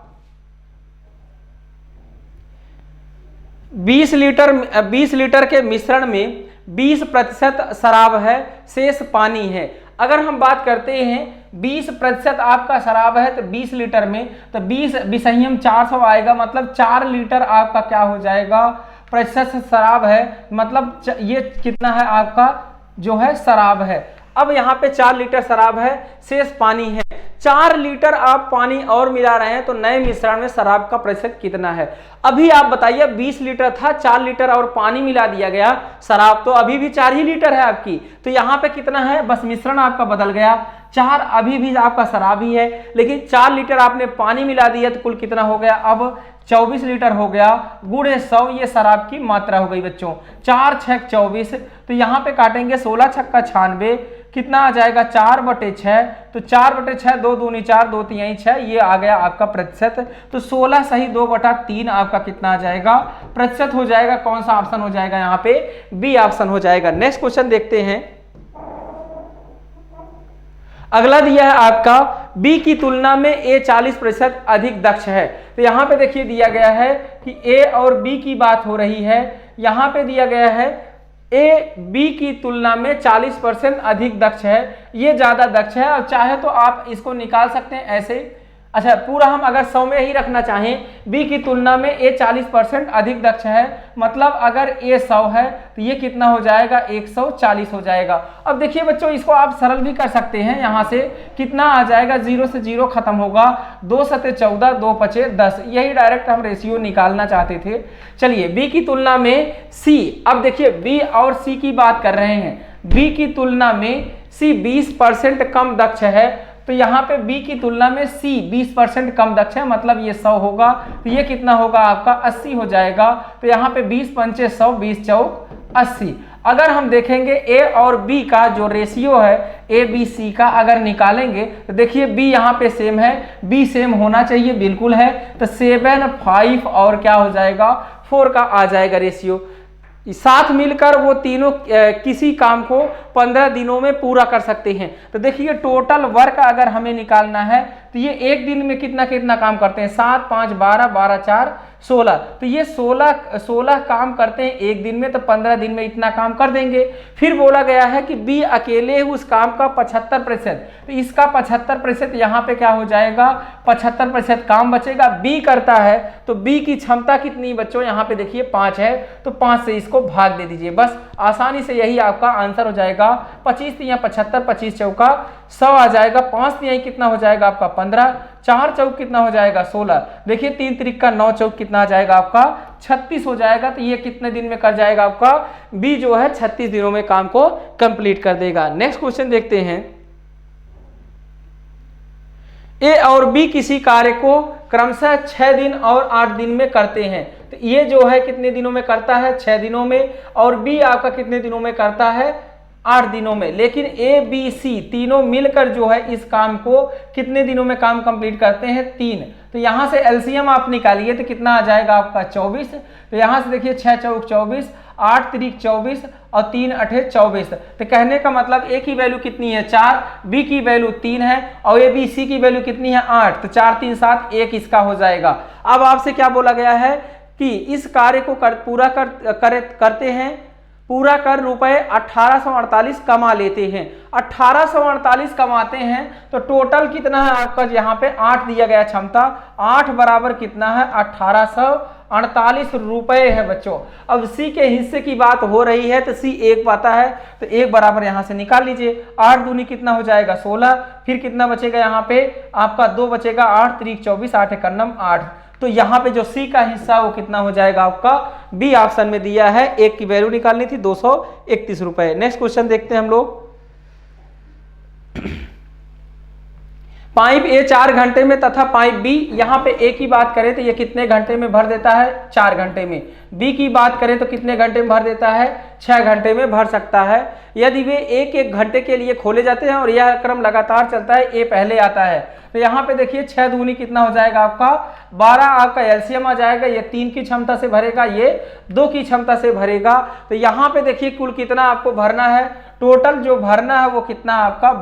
20 लीटर के मिश्रण में 20% शराब है, शेष पानी है। अगर हम बात करते हैं 20% आपका शराब है, तो 20 लीटर में तो 20 विषयम 400 आएगा, मतलब 4 लीटर आपका क्या हो जाएगा, प्रतिशत शराब है, मतलब ये कितना है आपका जो है शराब है। अब यहाँ पे 4 लीटर शराब है, शेष पानी है, 4 लीटर आप पानी और मिला रहे हैं, तो नए मिश्रण में शराब का प्रतिशत कितना है। अभी आप बताइए 20 लीटर था, 4 लीटर और पानी मिला दिया गया शराब, तो अभी भी 4 ही लीटर है आपकी, तो यहाँ पे कितना है, बस मिश्रण आपका बदल गया, 4 अभी भी आपका शराब ही है, लेकिन 4 लीटर आपने पानी मिला दिया, तो कुल कितना हो गया, अब 24 लीटर हो गया, गुणे 100 ये शराब की मात्रा हो गई बच्चों। 4 6 24, तो यहाँ पे काटेंगे 16 6 96, कितना आ जाएगा 4/6, तो 4/6, 2 दूनी 4, 2 3 6, ये आ गया आपका प्रतिशत, तो 16 सही 2/3 आपका कितना आ जाएगा प्रतिशत हो जाएगा। कौन सा ऑप्शन हो जाएगा यहाँ पे, बी ऑप्शन हो जाएगा। नेक्स्ट क्वेश्चन देखते हैं, अगला दिया है आपका बी की तुलना में ए 40% अधिक दक्ष है। तो यहाँ पे देखिए दिया गया है कि ए और बी की बात हो रही है, यहाँ पे दिया गया है ए बी की तुलना में 40% अधिक दक्ष है, ये ज्यादा दक्ष है। अब चाहे तो आप इसको निकाल सकते हैं ऐसे, अच्छा पूरा हम अगर 100 में ही रखना चाहें, बी की तुलना में ए 40% अधिक दक्ष है, मतलब अगर ए 100 है तो ये कितना हो जाएगा 140 हो जाएगा। अब देखिए बच्चों इसको आप सरल भी कर सकते हैं, यहाँ से कितना आ जाएगा, 0 से 0 खत्म होगा, 2 सते 14, 2 पचे 10, यही डायरेक्ट हम रेशियो निकालना चाहते थे। चलिए बी की तुलना में सी, अब देखिए बी और सी की बात कर रहे हैं, बी की तुलना में सी 20% कम दक्ष है, तो यहाँ पे B की तुलना में C 20% कम दक्ष है, मतलब ये 100 होगा, तो ये कितना होगा आपका 80 हो जाएगा। तो यहाँ पे 20 पंचे 100, 20 चौक 80। अगर हम देखेंगे ए और बी का जो रेशियो है ए बी सी का अगर निकालेंगे तो देखिए बी यहाँ पे सेम है, बी सेम होना चाहिए, बिल्कुल है। तो 7, 5 और क्या हो जाएगा 4 का आ जाएगा रेशियो। साथ मिलकर वो तीनों किसी काम को 15 दिनों में पूरा कर सकते हैं। तो देखिए टोटल वर्क अगर हमें निकालना है तो ये एक दिन में कितना कितना काम करते हैं, 7, 5, 12, 12, 4, 16। तो ये 16 काम करते हैं एक दिन में, तो 15 दिन में इतना काम कर देंगे। फिर बोला गया है कि बी अकेले उस काम का 75%, तो इसका 75% यहाँ पे क्या हो जाएगा 75% काम बचेगा। बी करता है तो बी की क्षमता कितनी बच्चों, यहाँ पे देखिए 5 है, तो 5 से इसको भाग दे दीजिए, बस आसानी से यही आपका आंसर हो जाएगा। 25 या 75, 25 चौका 100 आ जाएगा। 5 यहाँ कितना हो जाएगा आपका 15, 4 चौक कितना हो जाएगा 16, देखिए 3 त्रिक का 9 चौक कितना आ जाएगा आपका 36 हो जाएगा। तो ये कितने दिन में कर जाएगा आपका बी जो है 36 दिनों में काम को कंप्लीट कर देगा। नेक्स्ट क्वेश्चन देखते हैं। ए और बी किसी कार्य को क्रमशः 6 दिन और 8 दिन में करते हैं। तो ये जो है कितने दिनों में करता है 6 दिनों में, और बी आपका कितने दिनों में करता है 8 दिनों में। लेकिन ए बी सी तीनों मिलकर जो है इस काम को कितने दिनों में काम कंप्लीट करते हैं 3। तो यहां से एलसीएम आप निकालिए तो कितना आ जाएगा आपका 24। तो यहां से देखिए 6 चौक 24, 8 त्रिक 24 और 3 अठे 24। तो कहने का मतलब ए की वैल्यू कितनी है 4, बी की वैल्यू 3 है और ए बी सी की वैल्यू कितनी है 8। तो 4, 3, 7, 1 इसका हो जाएगा। अब आपसे क्या बोला गया है कि इस कार्य को करते हैं, पूरा कर रुपए 1848 कमा लेते हैं। 1848 कमाते हैं तो टोटल कितना है आपका, यहाँ पे 8 दिया गया क्षमता, 8 बराबर कितना है 1848 रुपए है बच्चों। अब सी के हिस्से की बात हो रही है तो सी 1 पाता है, तो 1 बराबर यहाँ से निकाल लीजिए। 8 दूनी कितना हो जाएगा 16, फिर कितना बचेगा यहाँ पे आपका 2 बचेगा, 8 त्रिक 24, 8 एकन्नम 8। तो यहाँ पे जो सी का हिस्सा वो कितना हो जाएगा आपका, बी ऑप्शन में दिया है। एक की वैल्यू निकालनी थी 231 रुपए। नेक्स्ट क्वेश्चन देखते हैं हम लोग। पाइप ए 4 घंटे में तथा पाइप बी, यहाँ पे ए की बात करें तो ये कितने घंटे में भर देता है 4 घंटे में। बी की बात करें तो कितने घंटे में भर देता है 6 घंटे में भर सकता है। यदि वे एक एक घंटे के लिए खोले जाते हैं और यह क्रम लगातार चलता है, ए पहले आता है, तो यहाँ पे देखिए 6 दूनी कितना हो जाएगा आपका 12, आपका एलसीएम आ जाएगा। ये 3 की क्षमता से भरेगा, ये 2 की क्षमता से भरेगा। तो यहाँ पे देखिए कुल कितना आपको भरना है, टोटल जो भरना है वो कितना आपका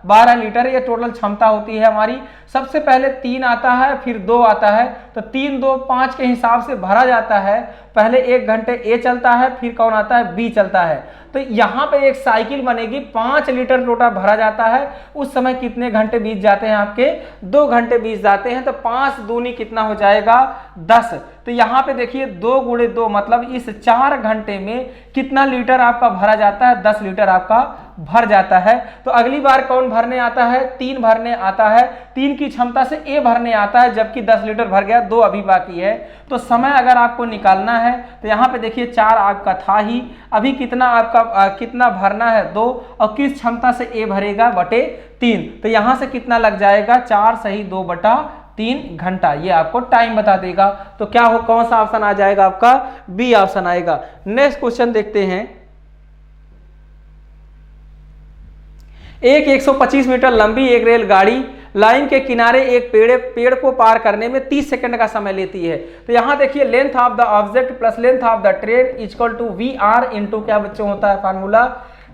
12 लीटर ये टोटल क्षमता होती है हमारी। सबसे पहले 3 आता है, फिर 2 आता है, तो 3, 2, 5 के हिसाब से भरा जाता है। पहले 1 घंटे ए चलता है, फिर कौन आता है बी चलता है। तो यहाँ पे एक साइकिल बनेगी, 5 लीटर टोटल भरा जाता है। उस समय कितने घंटे बीत जाते हैं आपके 2 घंटे बीत जाते हैं। तो 5 दूनी कितना हो जाएगा 10। तो यहाँ पे देखिए 2 गुणे 2 मतलब इस 4 घंटे में कितना लीटर आपका भरा जाता है, 10 लीटर आपका भर जाता है। तो अगली बार कौन भरने आता है, 3 भरने आता है। 3 की क्षमता से ए भरने आता है, जबकि 10 लीटर भर गया, 2 अभी बाकी है। तो समय अगर आपको निकालना है तो यहाँ पे देखिए 4 आपका था ही, अभी कितना आपका कितना भरना है 2, और किस क्षमता से ए भरेगा बटे 3। तो यहाँ से कितना लग जाएगा 4 सही 2 बटा 3 घंटा, ये आपको टाइम बता देगा। तो क्या हो, कौन सा ऑप्शन आ जाएगा आपका, बी ऑप्शन आएगा। नेक्स्ट क्वेश्चन देखते हैं। एक 125 मीटर लंबी एक रेलगाड़ी लाइन के किनारे एक पेड़ को पार करने में 30 सेकंड का समय लेती है। तो यहाँ देखिए length of the object plus length of the train equal to v r into क्या बच्चों होता है फार्मूला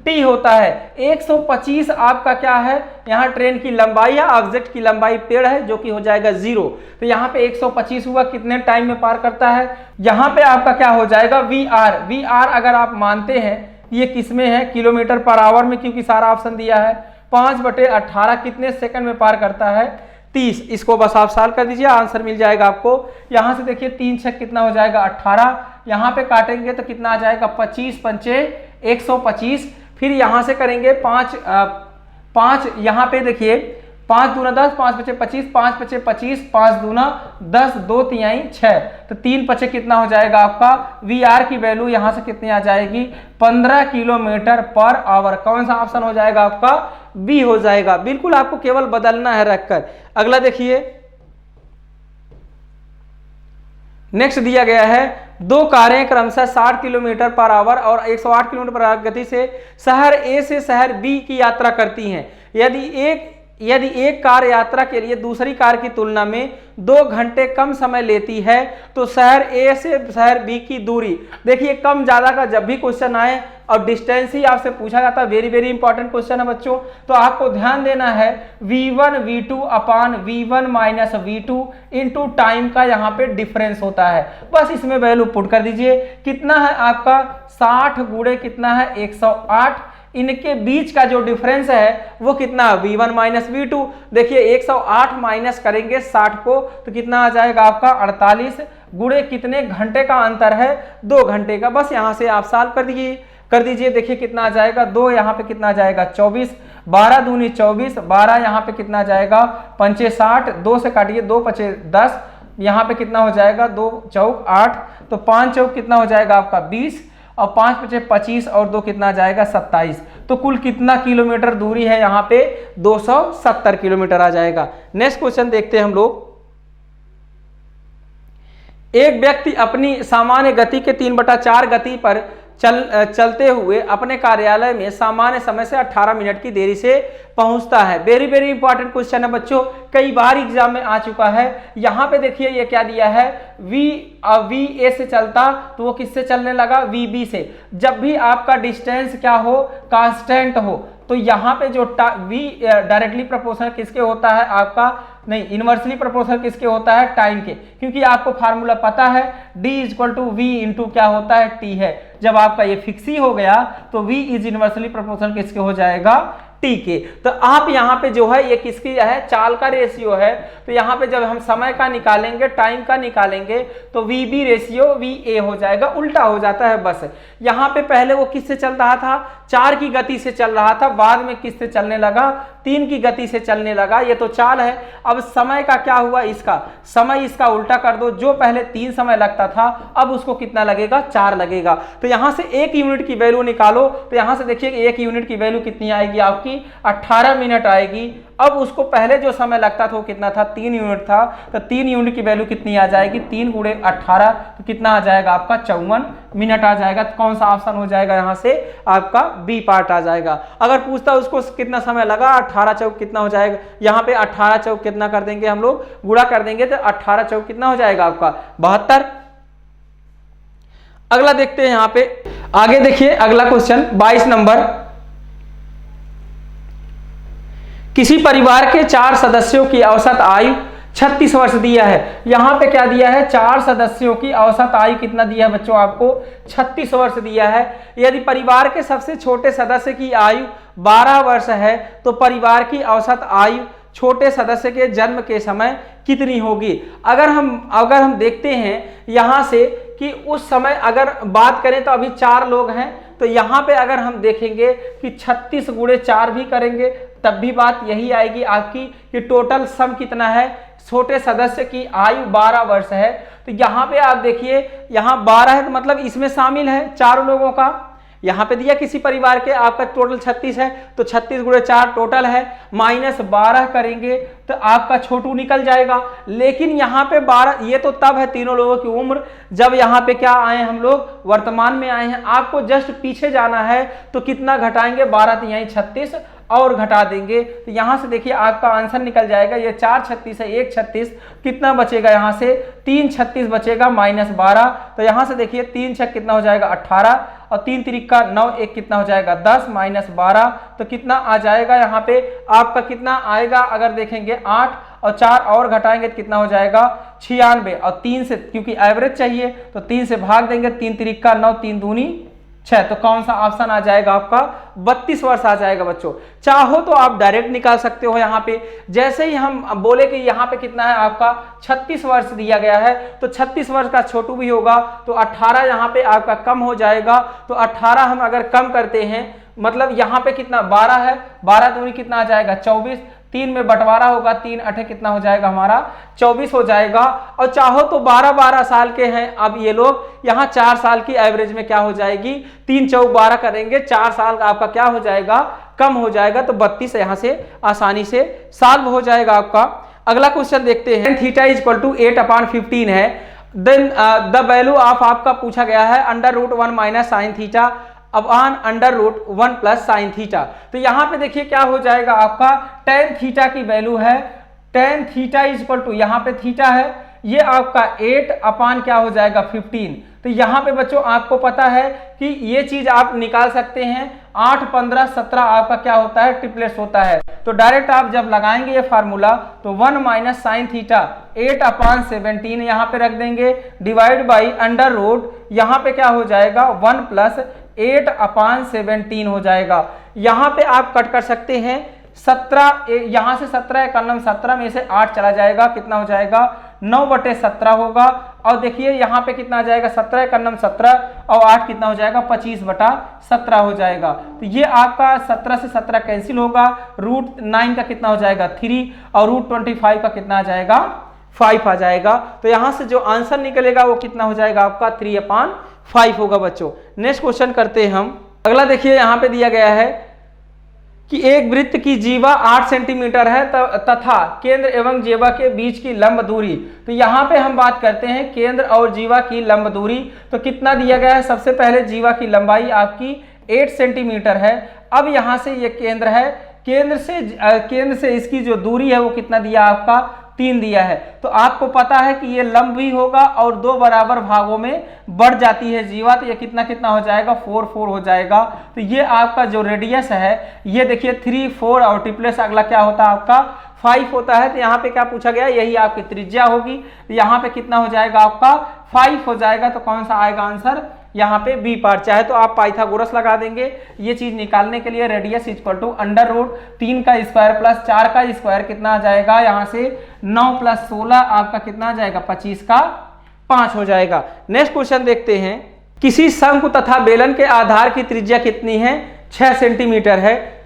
टी होता है। 125 आपका क्या है, यहाँ ट्रेन की लंबाई है, ऑब्जेक्ट की लंबाई पेड़ है जो कि हो जाएगा 0। तो यहाँ पे 125 हुआ, कितने टाइम में पार करता है, यहाँ पे आपका क्या हो जाएगा वी आर अगर आप मानते हैं ये किसमें है, किलोमीटर पर आवर में, क्योंकि सारा ऑप्शन दिया है। 5/18 कितने सेकंड में पार करता है 30। इसको बस आप सॉल्व कर दीजिए, आंसर मिल जाएगा आपको। यहाँ से देखिए 3 छक कितना हो जाएगा 18, यहाँ पे काटेंगे तो कितना आ जाएगा 25 पंचे 125। फिर यहाँ से करेंगे 5 यहाँ पे देखिए 5 दूना 10, 5 पचे 25, 5 पचे 25, 5 दूना 10, 2 तिहाई 6। तो 3 पचे कितना हो जाएगा आपका वी आर की वैल्यू यहाँ से कितनी आ जाएगी 15 किलोमीटर पर आवर। कौन सा ऑप्शन हो जाएगा आपका, बी हो जाएगा। बिल्कुल आपको केवल बदलना है रखकर। अगला देखिए नेक्स्ट दिया गया है, दो कारें क्रमशः 60 किलोमीटर पर आवर और 108 किलोमीटर पर आवर गति से शहर ए से शहर बी की यात्रा करती हैं। यदि एक कार यात्रा के लिए दूसरी कार की तुलना में 2 घंटे कम समय लेती है तो शहर ए से शहर बी की दूरी। देखिए कम ज्यादा का जब भी क्वेश्चन आए और डिस्टेंस ही आपसे पूछा जाता है, वेरी वेरी इंपॉर्टेंट क्वेश्चन है बच्चों, तो आपको ध्यान देना है v1 v2 अपान v1 minus v2 into time का यहाँ पे डिफरेंस होता है। बस इसमें वैल्यू पुट कर दीजिए, कितना है आपका 60 गुणे कितना है 108, इनके बीच का जो डिफरेंस है वो कितना है v1 माइनस v2। देखिए 108 माइनस करेंगे 60 को तो कितना आ जाएगा आपका 48 गुणे कितने घंटे का अंतर है 2 घंटे का। बस यहां से आप सॉल्व कर दीजिए। देखिए कितना आ जाएगा 2, यहाँ पे कितना आ जाएगा 24, 12 दूनी 24, 12 यहाँ पे कितना आ जाएगा 5 60, 2 से काटिए 2 5 10, यहाँ पे कितना हो जाएगा 2 चौक 8, तो 5 चौक कितना हो जाएगा आपका 20 और 5 5 25 और 2 कितना आ जाएगा 27। तो कुल कितना किलोमीटर दूरी है यहाँ पे 270 किलोमीटर आ जाएगा। नेक्स्ट क्वेश्चन देखते हैं हम लोग। एक व्यक्ति अपनी सामान्य गति के 3/4 गति पर चलते हुए अपने कार्यालय में सामान्य समय से 18 मिनट की देरी से पहुंचता है। वेरी वेरी इंपॉर्टेंट क्वेश्चन है बच्चों, कई बार एग्जाम में आ चुका है। यहाँ पे देखिए ये क्या दिया है वी ए से चलता तो वो किससे चलने लगा वी बी से। जब भी आपका डिस्टेंस क्या हो कांस्टेंट हो तो यहाँ पे जो v डायरेक्टली प्रोपोर्शनल किसके होता है आपका, नहीं इनवर्सली प्रोपोर्शनल किसके होता है टाइम के, क्योंकि आपको फार्मूला पता है d equal to v into क्या होता है t है। जब आपका ये फिक्स ही हो गया तो v इज इनवर्सली प्रोपोर्शनल किसके हो जाएगा टी के। तो आप यहाँ पे जो है ये किसकी है चाल का रेशियो है, तो यहाँ पे जब हम समय का निकालेंगे टाइम का निकालेंगे तो v b ratio v a हो जाएगा, उल्टा हो जाता है। बस यहाँ पे पहले वो किससे चल रहा था 4 की गति से चल रहा था, बाद में किससे चलने लगा 3 की गति से चलने लगा। ये तो चाल है। अब समय का क्या हुआ, इसका समय इसका उल्टा कर दो, जो पहले 3 समय लगता था अब उसको कितना लगेगा 4 लगेगा। तो यहाँ से 1 यूनिट की वैल्यू निकालो, तो यहाँ से देखिए 1 यूनिट की वैल्यू कितनी आएगी आपकी 18 मिनट आएगी। अब उसको पहले जो समय लगता था वो कितना था 3 यूनिट था, तो 3 यूनिट की वैल्यू कितनी आ जाएगी 3 गुणे 18 तो कितना आ जाएगा आपका 54 मिनट आ जाएगा। तो कौन सा ऑप्शन हो जाएगा यहाँ से आपका बी पार्ट आ जाएगा। अगर पूछता उसको कितना समय लगा 18 चौक कितना हो जाएगा, यहाँ पे 18 चौक कितना कर देंगे हम लोग गुणा कर देंगे तो 18 चौक कितना हो जाएगा आपका 72। अगला देखते हैं यहाँ पे आगे देखिए अगला क्वेश्चन 22 नंबर। किसी परिवार के 4 सदस्यों की औसत आयु 36 वर्ष दिया है। यहाँ पे क्या दिया है 4 सदस्यों की औसत आयु कितना दिया है बच्चों आपको 36 वर्ष दिया है। यदि परिवार के सबसे छोटे सदस्य की आयु 12 वर्ष है तो परिवार की औसत आयु छोटे सदस्य के जन्म के समय कितनी होगी। अगर हम देखते हैं यहाँ से कि उस समय अगर बात करें तो अभी 4 लोग हैं, तो यहाँ पे अगर हम देखेंगे कि 36 गुणे 4 भी करेंगे तब भी बात यही आएगी आपकी कि टोटल सम कितना है, छोटे सदस्य की आयु 12 वर्ष है। तो यहाँ पे आप देखिए यहाँ 12 है तो मतलब इसमें शामिल है 4 लोगों का। यहाँ पे दिया किसी परिवार के आपका टोटल 36 है तो 36 गुणे 4 टोटल है, माइनस 12 करेंगे तो आपका छोटू निकल जाएगा। लेकिन यहाँ पे 12 ये तो तब है तीनों लोगों की उम्र जब यहाँ पे क्या आए हम लोग वर्तमान में आए हैं। आपको जस्ट पीछे जाना है तो कितना घटाएंगे 12 तो यहीं 36 और घटा देंगे तो यहाँ से देखिए आपका आंसर निकल जाएगा। ये 4 36 है 1 36 कितना बचेगा यहाँ से 3 36 बचेगा माइनस 12। तो यहाँ से देखिए 3 6 कितना हो जाएगा 18 और 3 3 9 1 कितना हो जाएगा 10 माइनस 12 तो कितना आ जाएगा यहाँ पे आपका कितना आएगा। अगर देखेंगे 8 और 4 और घटाएंगे तो कितना हो जाएगा 96 और 3 से क्योंकि एवरेज चाहिए तो 3 से भाग देंगे 3 3 9 3 दूनी 6 तो कौन सा ऑप्शन आ जाएगा आपका 32 वर्ष आ जाएगा बच्चों। चाहो तो आप डायरेक्ट निकाल सकते हो। यहाँ पे जैसे ही हम बोले कि यहाँ पे कितना है आपका 36 वर्ष दिया गया है तो 36 वर्ष का छोटू भी होगा तो 18 यहाँ पे आपका कम हो जाएगा। तो 18 हम अगर कम करते हैं मतलब यहाँ पे कितना 12 है, 12 दूनी कितना आ जाएगा 24, 3 में बंटवारा होगा 3 8 कितना हो जाएगा हमारा 24 हो जाएगा। और चाहो तो 12 साल के हैं अब ये लोग, यहाँ 4 साल की एवरेज में क्या हो जाएगी 3 चौक 12 करेंगे 4 साल का आपका क्या हो जाएगा कम हो जाएगा तो 32 यहाँ से आसानी से सॉल्व हो जाएगा आपका। अगला क्वेश्चन देखते हैं। थीटा इज इक्वल टू 8/15 है देन द वैल्यू ऑफ आपका पूछा गया है √1 minus sine theta upon √1 plus sine theta. तो यहाँ पे देखिए क्या हो जाएगा आपका tan थीटा की वैल्यू है tan theta is equal to, यहाँ पे थीटा है ये आपका 8 अपान क्या हो जाएगा 15। तो यहाँ पे बच्चों आपको पता है कि ये चीज आप निकाल सकते हैं 8, 15, 17 आपका क्या होता है ट्रिपलेट्स होता है। तो डायरेक्ट आप जब लगाएंगे ये फार्मूला तो 1 माइनस साइन थीटा 8 अपान 17 यहाँ पे रख देंगे डिवाइड बाई √, यहाँ पे क्या हो जाएगा 1 प्लस 8 अपान 17 हो जाएगा। यहाँ पे आप कट कर सकते हैं 17, यहाँ से 17 एकम 17 में से 8 चला जाएगा, कितना हो जाएगा 9/17 होगा। और देखिए यहाँ पे कितना आ जाएगा 17 एकम 17 और 8 कितना हो जाएगा 25/17 हो जाएगा। तो ये आपका 17 से 17 कैंसिल होगा, √9 का कितना हो जाएगा 3 और √25 का कितना आ जाएगा 5 आ जाएगा। तो यहाँ से जो आंसर निकलेगा वो कितना हो जाएगा आपका 3/5 होगा बच्चों। नेक्स्ट क्वेश्चन करते हैं हम। अगला देखिए यहाँ पे दिया गया है कि एक वृत्त की जीवा 8 सेंटीमीटर है तथा केंद्र एवं जीवा के बीच की लंब दूरी। तो यहाँ पे हम बात करते हैं केंद्र और जीवा की लंब दूरी। तो कितना दिया गया है, सबसे पहले जीवा की लंबाई आपकी 8 सेंटीमीटर है। अब यहाँ से ये केंद्र है, केंद्र से इसकी जो दूरी है वो कितना दिया आपका 3 दिया है। तो आपको पता है कि ये लंब भी होगा और 2 बराबर भागों में बढ़ जाती है जीवा, तो ये कितना हो जाएगा 4 हो जाएगा। तो ये आपका जो रेडियस है ये देखिए 3, 4 और ट्रिपलेट्स अगला क्या होता है आपका 5 होता है। तो यहाँ पे क्या पूछा गया, यही आपकी त्रिज्या होगी। तो यहाँ पे कितना हो जाएगा आपका 5 हो जाएगा। तो कौन सा आएगा आंसर, यहाँ पे बी पार्ट। चाहे तो आप पाइथागोरस लगा देंगे, ये चीज निकालने के लिए रेडियस इक्वल टू √3 का स्क्वायर प्लस 4 का स्क्वायर कितना आ जाएगा, यहाँ से 9 प्लस 16 आपका कितना आ जाएगा 25 का 5 हो जाएगा। नेक्स्ट क्वेश्चन देखते हैं। किसी शंकु तथा बेलन के आधार की त्रिज्या कितनी है, 6 सेंटीमीटर है।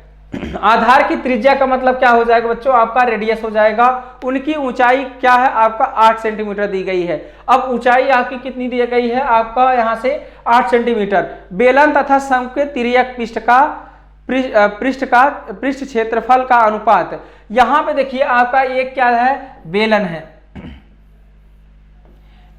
आधार की त्रिज्या का मतलब क्या हो जाएगा बच्चों, आपका रेडियस हो जाएगा। उनकी ऊंचाई क्या है आपका 8 सेंटीमीटर दी गई है। अब ऊंचाई आपकी कितनी दी गई है आपका यहाँ से 8 सेंटीमीटर। बेलन तथा शंकु के तिर्यक पृष्ठ क्षेत्रफल का अनुपात, यहाँ पे देखिए आपका एक क्या है बेलन है,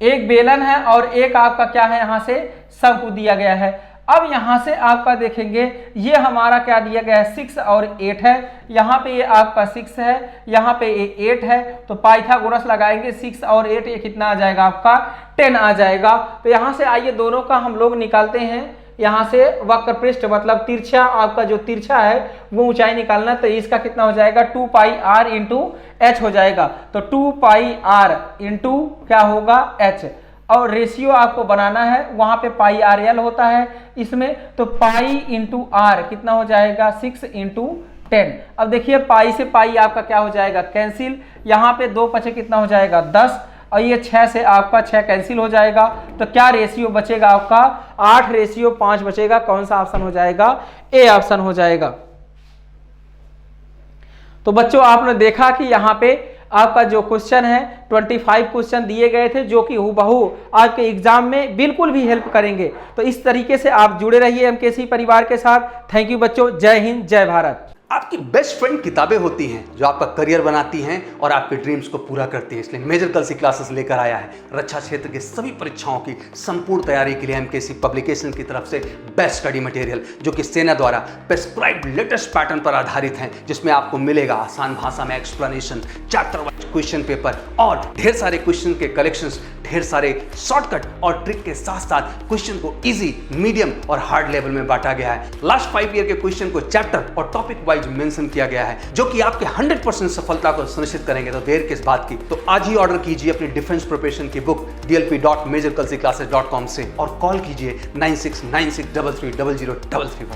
एक बेलन है और एक आपका क्या है यहाँ से शंकु दिया गया है। अब यहाँ से आपका देखेंगे ये हमारा क्या दिया गया है 6 और 8 है। यहाँ पे ये आपका 6 है, यहाँ पे ये 8 है। तो पाइथागोरस लगाएंगे 6 और 8 ये कितना आ जाएगा आपका 10 आ जाएगा। तो यहाँ से आइए दोनों का हम लोग निकालते हैं। यहाँ से वक्र पृष्ठ मतलब तिरछा, आपका जो तिरछा है वो ऊंचाई निकालना। तो इसका कितना हो जाएगा 2πr इंटू h हो जाएगा। तो 2πr इंटू क्या होगा h, और रेशियो आपको बनाना है, वहां पे πrl होता है इसमें। तो पाई इंटू आर कितना हो जाएगा 6 इंटू 10। अब देखिए पाई से पाई आपका क्या हो जाएगा कैंसिल, यहाँ पे 2 पचे कितना हो जाएगा 10 और ये 6 से आपका 6 कैंसिल हो जाएगा। तो क्या रेशियो बचेगा आपका 8:5 बचेगा। कौन सा ऑप्शन हो जाएगा, ए ऑप्शन हो जाएगा। तो बच्चों आपने देखा कि यहाँ पे आपका जो क्वेश्चन है 25 क्वेश्चन दिए गए थे जो कि हूबहू आपके एग्जाम में बिल्कुल भी हेल्प करेंगे। तो इस तरीके से आप जुड़े रहिए एमकेसी परिवार के साथ। थैंक यू बच्चों, जय हिंद जय भारत। आपकी बेस्ट फ्रेंड किताबें होती हैं जो आपका करियर बनाती हैं और आपके ड्रीम्स को पूरा करती हैं। इसलिए मेजर कल्सी क्लासेस लेकर आया है रक्षा क्षेत्र के सभी परीक्षाओं की संपूर्ण तैयारी के लिए एमकेसी पब्लिकेशन की तरफ से बेस्ट स्टडी मटेरियल जो कि सेना द्वारा प्रेस्क्राइब्ड लेटेस्ट पैटर्न पर आधारित हैं, जिसमें आपको मिलेगा आसान भाषा में explanation, chapter wise question paper और ढेर सारे क्वेश्चन के कलेक्शंस, ढेर सारे शॉर्टकट और ट्रिक के साथ साथ क्वेश्चन को इजी, मीडियम और हार्ड लेवल में बांटा गया है। लास्ट 5 ईयर के क्वेश्चन को चैप्टर और टॉपिक वाइज मेंशन किया गया है जो कि आपके 100% सफलता को सुनिश्चित करेंगे। तो देर किस बात की, तो आज ही ऑर्डर कीजिए अपनी डिफेंस प्रिपरेशन की बुक dlp.majorkalsiclasses.com से और कॉल कीजिए 9696330033 पर।